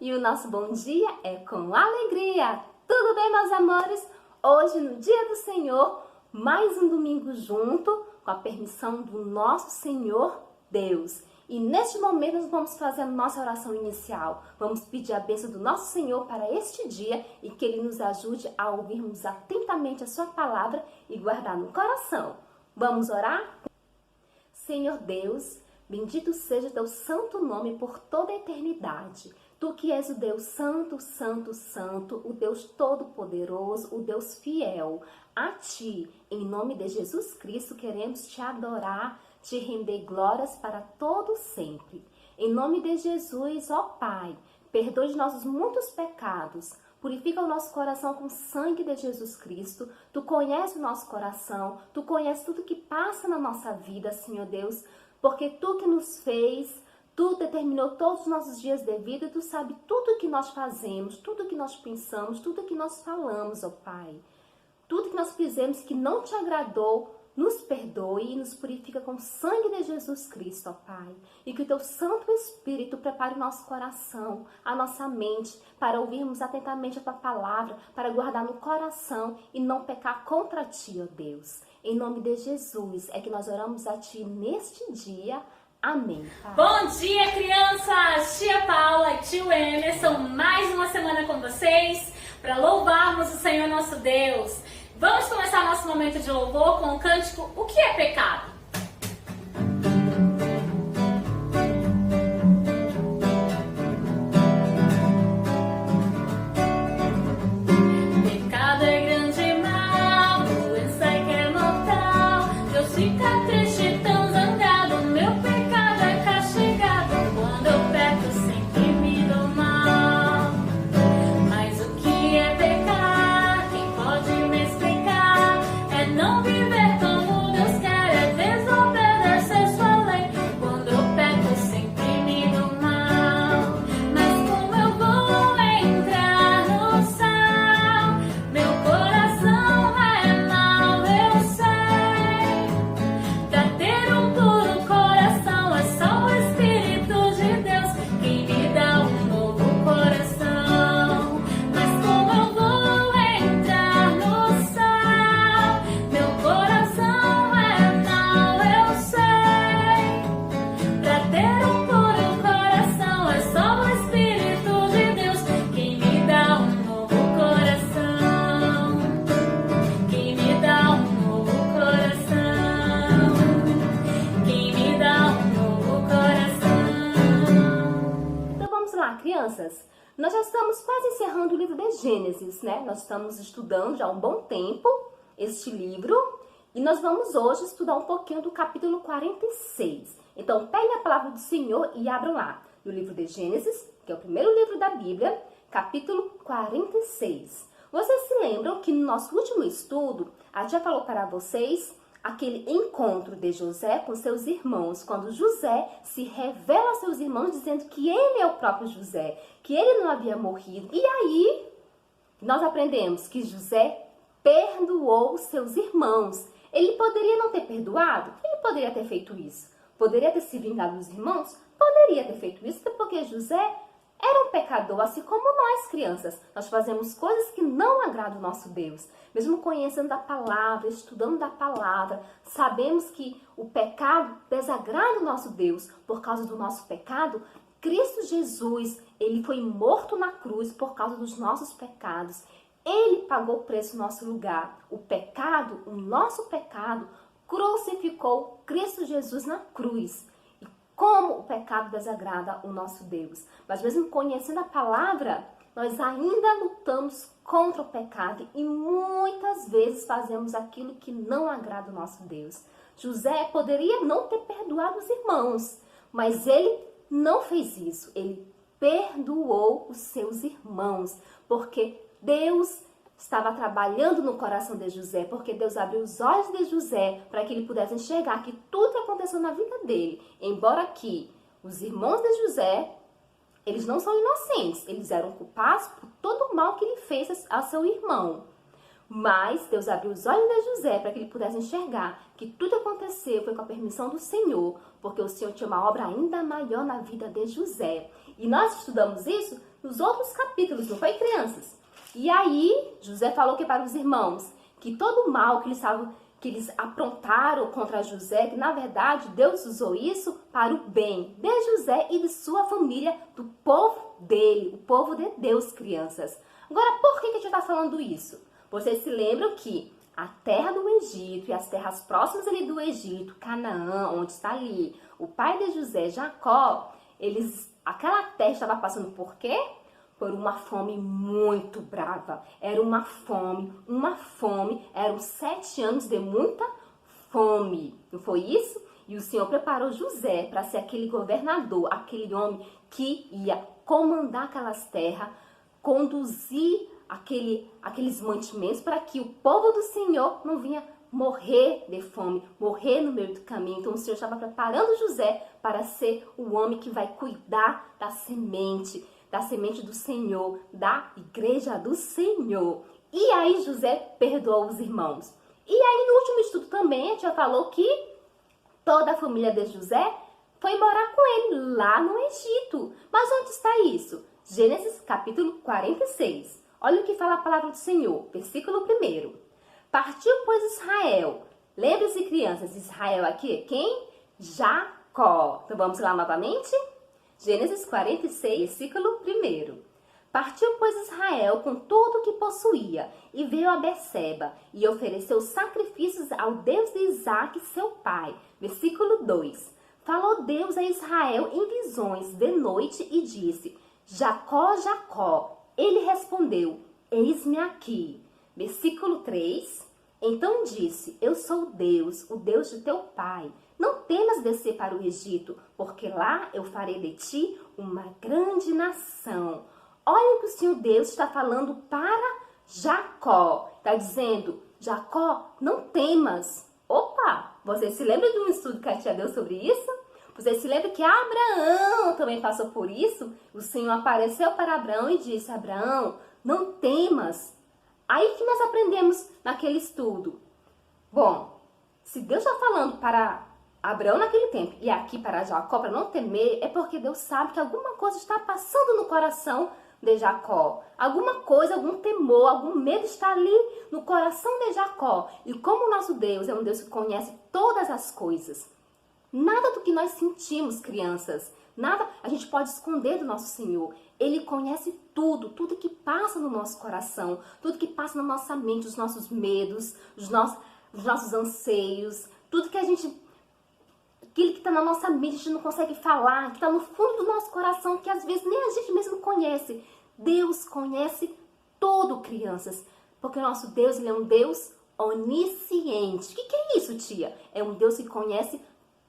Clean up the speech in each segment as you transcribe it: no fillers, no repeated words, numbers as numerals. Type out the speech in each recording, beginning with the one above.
e o nosso bom dia é com alegria. Tudo bem, meus amores? Hoje, no dia do Senhor, mais um domingo junto, com a permissão do nosso Senhor Deus. E neste momento nós vamos fazer a nossa oração inicial. Vamos pedir a bênção do nosso Senhor para este dia e que Ele nos ajude a ouvirmos atentamente a sua palavra e guardar no coração. Vamos orar? Senhor Deus, bendito seja teu santo nome por toda a eternidade. Tu que és o Deus santo, santo, santo, o Deus todo-poderoso, o Deus fiel. A Ti, em nome de Jesus Cristo, queremos Te adorar, Te render glórias para todo sempre. Em nome de Jesus, ó Pai, perdoe os nossos muitos pecados. Purifica o nosso coração com o sangue de Jesus Cristo. Tu conheces o nosso coração, Tu conheces tudo que passa na nossa vida, Senhor Deus, porque Tu que nos fez, Tu determinou todos os nossos dias de vida e Tu sabe tudo que nós fazemos, tudo que nós pensamos, tudo que nós falamos, ó Pai. Tudo que nós fizemos que não Te agradou, nos perdoe e nos purifica com o sangue de Jesus Cristo, ó Pai. E que o Teu Santo Espírito prepare o nosso coração, a nossa mente, para ouvirmos atentamente a Tua palavra, para guardar no coração e não pecar contra Ti, ó Deus. Em nome de Jesus é que nós oramos a Ti neste dia. Amém. Pai. Bom dia, crianças! Tia Paula e tio Emerson, mais uma semana com vocês para louvarmos o Senhor nosso Deus. Vamos começar nosso momento de louvor com o cântico O que é pecado? Pecado é grande e mal, doença que é mortal. Deus fica triste, tão zangado, meu pecado é castigado. Quando eu peco, sempre me dou mal. Mas o que é pecar? Quem pode me explicar? É não viver como Deus quer, é desobedecer sua lei. Quando eu peco, sempre me dou mal. Mas como eu vou entrar no céu? Meu coração é mau, eu sei. Pra ter um puro coração é só o Espírito de Deus quem me dá um novo coração. Mas como eu vou entrar no céu? Meu coração é mau, eu sei. Pra ter um puro coração é só o Espírito de Deus quem me dá um novo coração. Quem me dá um novo coração. Quem me dá um novo coração. Então vamos lá, crianças. Nós já estamos quase encerrando o livro de Gênesis, né? Nós estamos estudando já há um bom tempo este livro e nós vamos hoje estudar um pouquinho do capítulo 46. Então, pegue a palavra do Senhor e abram lá no livro de Gênesis, que é o primeiro livro da Bíblia, capítulo 46. Vocês se lembram que no nosso último estudo, a gente já falou para vocês aquele encontro de José com seus irmãos, quando José se revela a seus irmãos dizendo que ele é o próprio José, que ele não havia morrido. E aí, nós aprendemos que José perdoou seus irmãos. Ele poderia não ter perdoado? Ele poderia ter feito isso. Poderia ter se vingado dos irmãos? Poderia ter feito isso, porque José era um pecador, assim como nós, crianças. Nós fazemos coisas que não agradam o nosso Deus. Mesmo conhecendo a palavra, estudando da palavra, sabemos que o pecado desagrada o nosso Deus. Por causa do nosso pecado, Cristo Jesus, Ele foi morto na cruz por causa dos nossos pecados. Ele pagou o preço no nosso lugar. O pecado, o nosso pecado, crucificou Cristo Jesus na cruz. E como o pecado desagrada o nosso Deus. Mas mesmo conhecendo a palavra, nós ainda lutamos contra o pecado e muitas vezes fazemos aquilo que não agrada o nosso Deus. José poderia não ter perdoado os irmãos, mas ele não fez isso. Ele perdoou os seus irmãos, porque Deus estava trabalhando no coração de José, porque Deus abriu os olhos de José para que ele pudesse enxergar que tudo que aconteceu na vida dele, embora que os irmãos de José, eles não são inocentes, eles eram culpados por todo o mal que ele fez a seu irmão. Mas Deus abriu os olhos de José para que ele pudesse enxergar que tudo que aconteceu foi com a permissão do Senhor, porque o Senhor tinha uma obra ainda maior na vida de José. E nós estudamos isso nos outros capítulos, não foi, crianças? E aí, José falou que para os irmãos, que todo o mal que eles aprontaram contra José, que na verdade Deus usou isso para o bem de José e de sua família, do povo dele, o povo de Deus, crianças. Agora, por que a gente está falando isso? Vocês se lembram que a terra do Egito e as terras próximas ali do Egito, Canaã, onde está ali o pai de José, Jacó, aquela terra estava passando por quê? Por uma fome muito brava. Era uma fome, eram 7 anos de muita fome. Não foi isso? E o Senhor preparou José para ser aquele governador, aquele homem que ia comandar aquelas terras, conduzir aqueles mantimentos para que o povo do Senhor não vinha morrer de fome, morrer no meio do caminho. Então o Senhor estava preparando José para ser o homem que vai cuidar da semente do Senhor, da igreja do Senhor. E aí José perdoou os irmãos. E aí no último estudo também a gente já falou que toda a família de José foi morar com ele lá no Egito. Mas onde está isso? Gênesis capítulo 46. Olha o que fala a palavra do Senhor, versículo 1. Partiu, pois, Israel. Lembre-se, crianças, Israel aqui é quem? Jacó. Então vamos lá novamente? Gênesis 46, versículo 1. Partiu, pois, Israel com tudo o que possuía, e veio a Berseba, e ofereceu sacrifícios ao Deus de Isaque, seu pai. Versículo 2. Falou Deus a Israel em visões de noite e disse: Jacó, Jacó. Ele respondeu: Eis-me aqui. Versículo 3. Então disse: Eu sou Deus, o Deus de teu pai. Não temas descer para o Egito, porque lá eu farei de ti uma grande nação. Olha o que o Senhor Deus está falando para Jacó. Está dizendo: Jacó, não temas. Opa, você se lembra de um estudo que a tia deu sobre isso? Você se lembra que Abraão também passou por isso? O Senhor apareceu para Abraão e disse: Abraão, não temas. Aí que nós aprendemos naquele estudo. Bom, se Deus está falando para Abraão naquele tempo e aqui para Jacó para não temer, é porque Deus sabe que alguma coisa está passando no coração de Jacó. Alguma coisa, algum temor, algum medo está ali no coração de Jacó. E como o nosso Deus é um Deus que conhece todas as coisas, nada do que nós sentimos, crianças, nada a gente pode esconder do nosso Senhor. Ele conhece tudo, tudo que passa no nosso coração, tudo que passa na nossa mente, os nossos medos, os nossos anseios, tudo que aquilo que está na nossa mente, a gente não consegue falar, que está no fundo do nosso coração, que às vezes nem a gente mesmo conhece. Deus conhece tudo, crianças, porque o nosso Deus, ele é um Deus onisciente. O que é isso, tia? É um Deus que conhece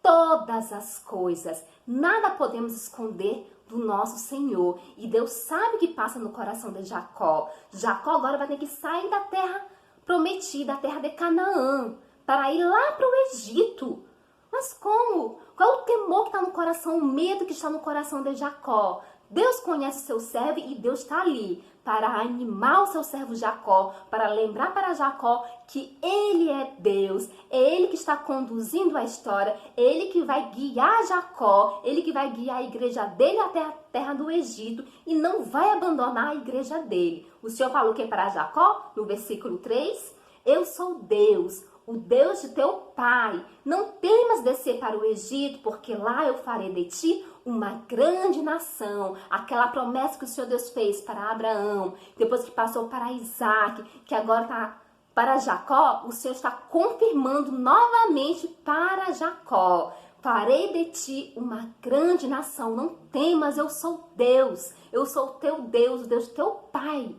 todas as coisas. Nada podemos esconder do nosso Senhor. E Deus sabe o que passa no coração de Jacó. Jacó agora vai ter que sair da terra prometida, a terra de Canaã, para ir lá para o Egito. Mas como? Qual é o temor que está no coração, o medo que está no coração de Jacó? Deus conhece o seu servo e Deus está ali para animar o seu servo Jacó, para lembrar para Jacó que ele é Deus, é ele que está conduzindo a história, é ele que vai guiar Jacó, ele que vai guiar a igreja dele até a terra do Egito e não vai abandonar a igreja dele. O Senhor falou que para Jacó, no versículo 3, eu sou Deus, o Deus de teu pai. Não temas descer para o Egito, porque lá eu farei de ti uma grande nação. Aquela promessa que o Senhor Deus fez para Abraão, depois que passou para Isaac, que agora está para Jacó, o Senhor está confirmando novamente para Jacó. Farei de ti uma grande nação. Não temas, eu sou Deus. Eu sou o teu Deus, o Deus do teu pai.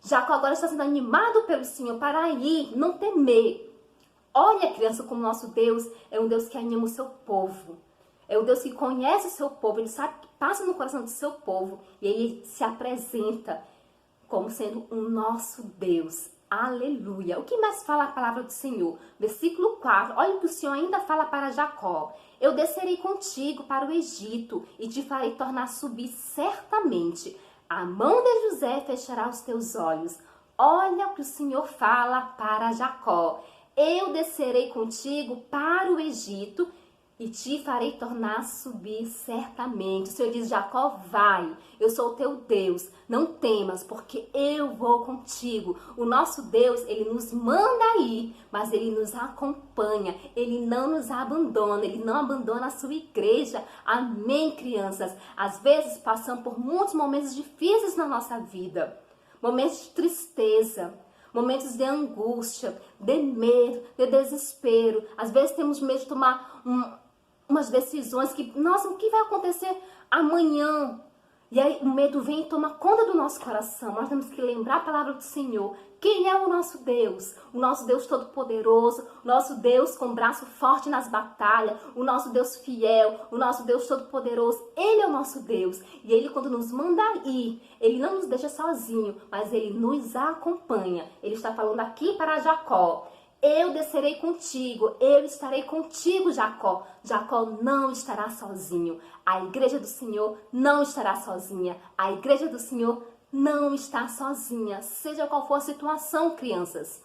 Jacó agora está sendo animado pelo Senhor para ir, não temer. Olha, criança, como nosso Deus é um Deus que anima o seu povo. É um Deus que conhece o seu povo. Ele sabe o que passa no coração do seu povo. E ele se apresenta como sendo o nosso Deus. Aleluia. O que mais fala a palavra do Senhor? Versículo 4. Olha o que o Senhor ainda fala para Jacó. Eu descerei contigo para o Egito e te farei tornar subir certamente. A mão de José fechará os teus olhos. Olha o que o Senhor fala para Jacó. Eu descerei contigo para o Egito e te farei tornar a subir certamente. O Senhor diz, Jacó, vai, eu sou o teu Deus, não temas, porque eu vou contigo. O nosso Deus, ele nos manda ir, mas ele nos acompanha, ele não nos abandona, ele não abandona a sua igreja. Amém, crianças? Às vezes passamos por muitos momentos difíceis na nossa vida, momentos de tristeza, momentos de angústia, de medo, de desespero. Às vezes temos medo de tomar umas decisões que, nossa, o que vai acontecer amanhã? E aí o medo vem e toma conta do nosso coração. Nós temos que lembrar a palavra do Senhor. Quem é o nosso Deus? O nosso Deus todo-poderoso, o nosso Deus com braço forte nas batalhas, o nosso Deus fiel, o nosso Deus todo-poderoso. Ele é o nosso Deus. E ele, quando nos manda ir, ele não nos deixa sozinho, mas ele nos acompanha. Ele está falando aqui para Jacó. Eu descerei contigo, eu estarei contigo, Jacó. Jacó não estará sozinho. A igreja do Senhor não estará sozinha. A igreja do Senhor não está sozinha. Seja qual for a situação, crianças.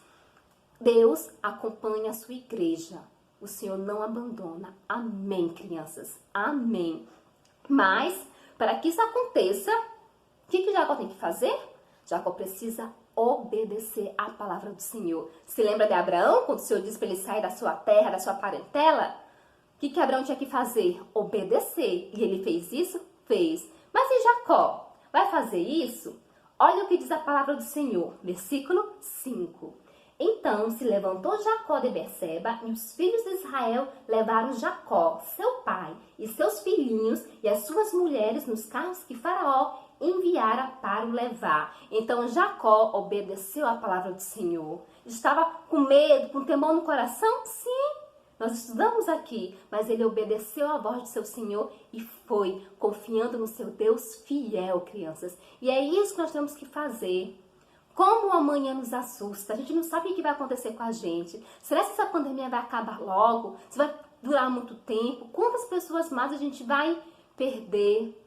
Deus acompanha a sua igreja. O Senhor não abandona. Amém, crianças. Amém. Mas, para que isso aconteça, o que Jacó tem que fazer? Jacó precisa obedecer à palavra do Senhor. Se lembra de Abraão, quando o Senhor disse para ele sair da sua terra, da sua parentela? O que Abraão tinha que fazer? Obedecer. E ele fez isso? Fez. Mas e Jacó? Vai fazer isso? Olha o que diz a palavra do Senhor. Versículo 5. Então se levantou Jacó de Berseba, e os filhos de Israel levaram Jacó, seu pai, e seus filhinhos e as suas mulheres nos carros que Faraó enviara para o levar. Então Jacó obedeceu à palavra do Senhor. Estava com medo, com temor no coração? Sim, nós estudamos aqui, mas ele obedeceu à voz do seu Senhor e foi, confiando no seu Deus fiel, crianças. E é isso que nós temos que fazer. Como o amanhã nos assusta, a gente não sabe o que vai acontecer com a gente. Será que essa pandemia vai acabar logo? Se vai durar muito tempo? Quantas pessoas mais a gente vai perder,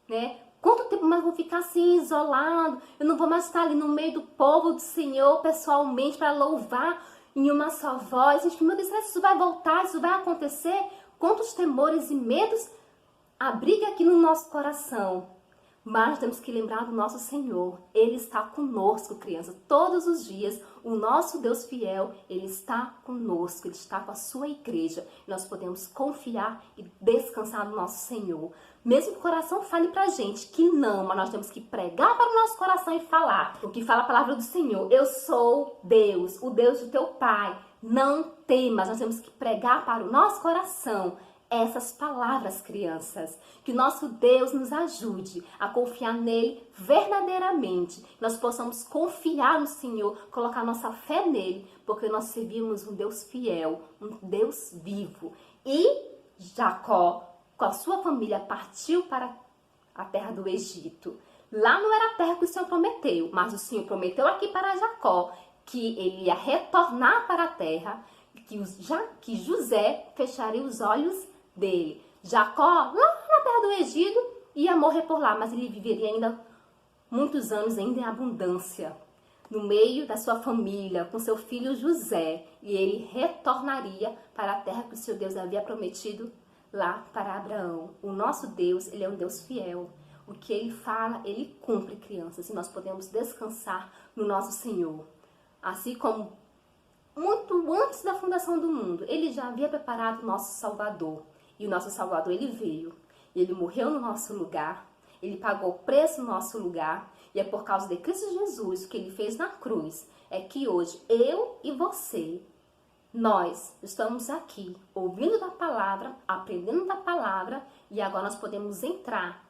né? Quanto tempo mais vou ficar assim, isolado? Eu não vou mais estar ali no meio do povo do Senhor, pessoalmente, para louvar em uma só voz. Gente, meu Deus, será que isso vai voltar? Isso vai acontecer? Quantos temores e medos abriga aqui no nosso coração? Mas temos que lembrar do nosso Senhor. Ele está conosco, criança, todos os dias. O nosso Deus fiel, ele está conosco, ele está com a sua igreja. Nós podemos confiar e descansar no nosso Senhor. Mesmo que o coração fale pra gente que não, mas nós temos que pregar para o nosso coração e falar. O que fala a palavra do Senhor. Eu sou Deus, o Deus do teu Pai. Não temas, nós temos que pregar para o nosso coração essas palavras, crianças. Que nosso Deus nos ajude a confiar nele verdadeiramente. Nós possamos confiar no Senhor, colocar nossa fé nele, porque nós servimos um Deus fiel, um Deus vivo. E Jacó, com a sua família, partiu para a terra do Egito. Lá não era a terra que o Senhor prometeu, mas o Senhor prometeu aqui para Jacó que ele ia retornar para a terra, que José fecharia os olhos dele. Jacó, lá na terra do Egito, ia morrer por lá, mas ele viveria ainda muitos anos ainda em abundância, no meio da sua família, com seu filho José, e ele retornaria para a terra que o seu Deus havia prometido lá para Abraão. O nosso Deus, ele é um Deus fiel. O que ele fala, ele cumpre, crianças, e nós podemos descansar no nosso Senhor. Assim como muito antes da fundação do mundo, ele já havia preparado o nosso Salvador. E o nosso Salvador, ele veio. Ele morreu no nosso lugar. Ele pagou o preço no nosso lugar. E é por causa de Cristo Jesus, o que ele fez na cruz, é que hoje eu e você, nós estamos aqui ouvindo da palavra, aprendendo da palavra, e agora nós podemos entrar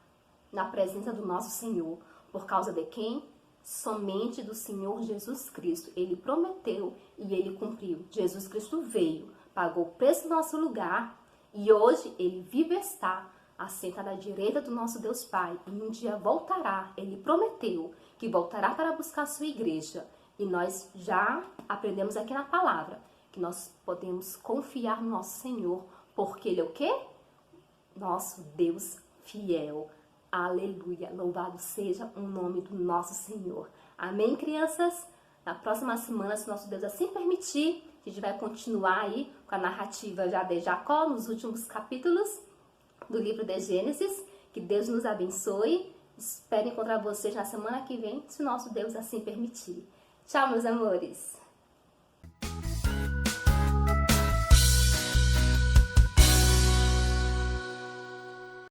na presença do nosso Senhor. Por causa de quem? Somente do Senhor Jesus Cristo. Ele prometeu e ele cumpriu. Jesus Cristo veio, pagou o preço no nosso lugar, e hoje ele vive está assentado à direita do nosso Deus Pai. E um dia voltará. Ele prometeu que voltará para buscar a sua igreja. E nós já aprendemos aqui na palavra que nós podemos confiar no nosso Senhor, porque ele é o quê? Nosso Deus fiel. Aleluia. Louvado seja o nome do nosso Senhor. Amém, crianças? Na próxima semana, se nosso Deus assim permitir, A gente vai continuar aí com a narrativa já de Jacó nos últimos capítulos do livro de Gênesis. Que Deus nos abençoe. Espero encontrar vocês na semana que vem, se nosso Deus assim permitir. Tchau, meus amores!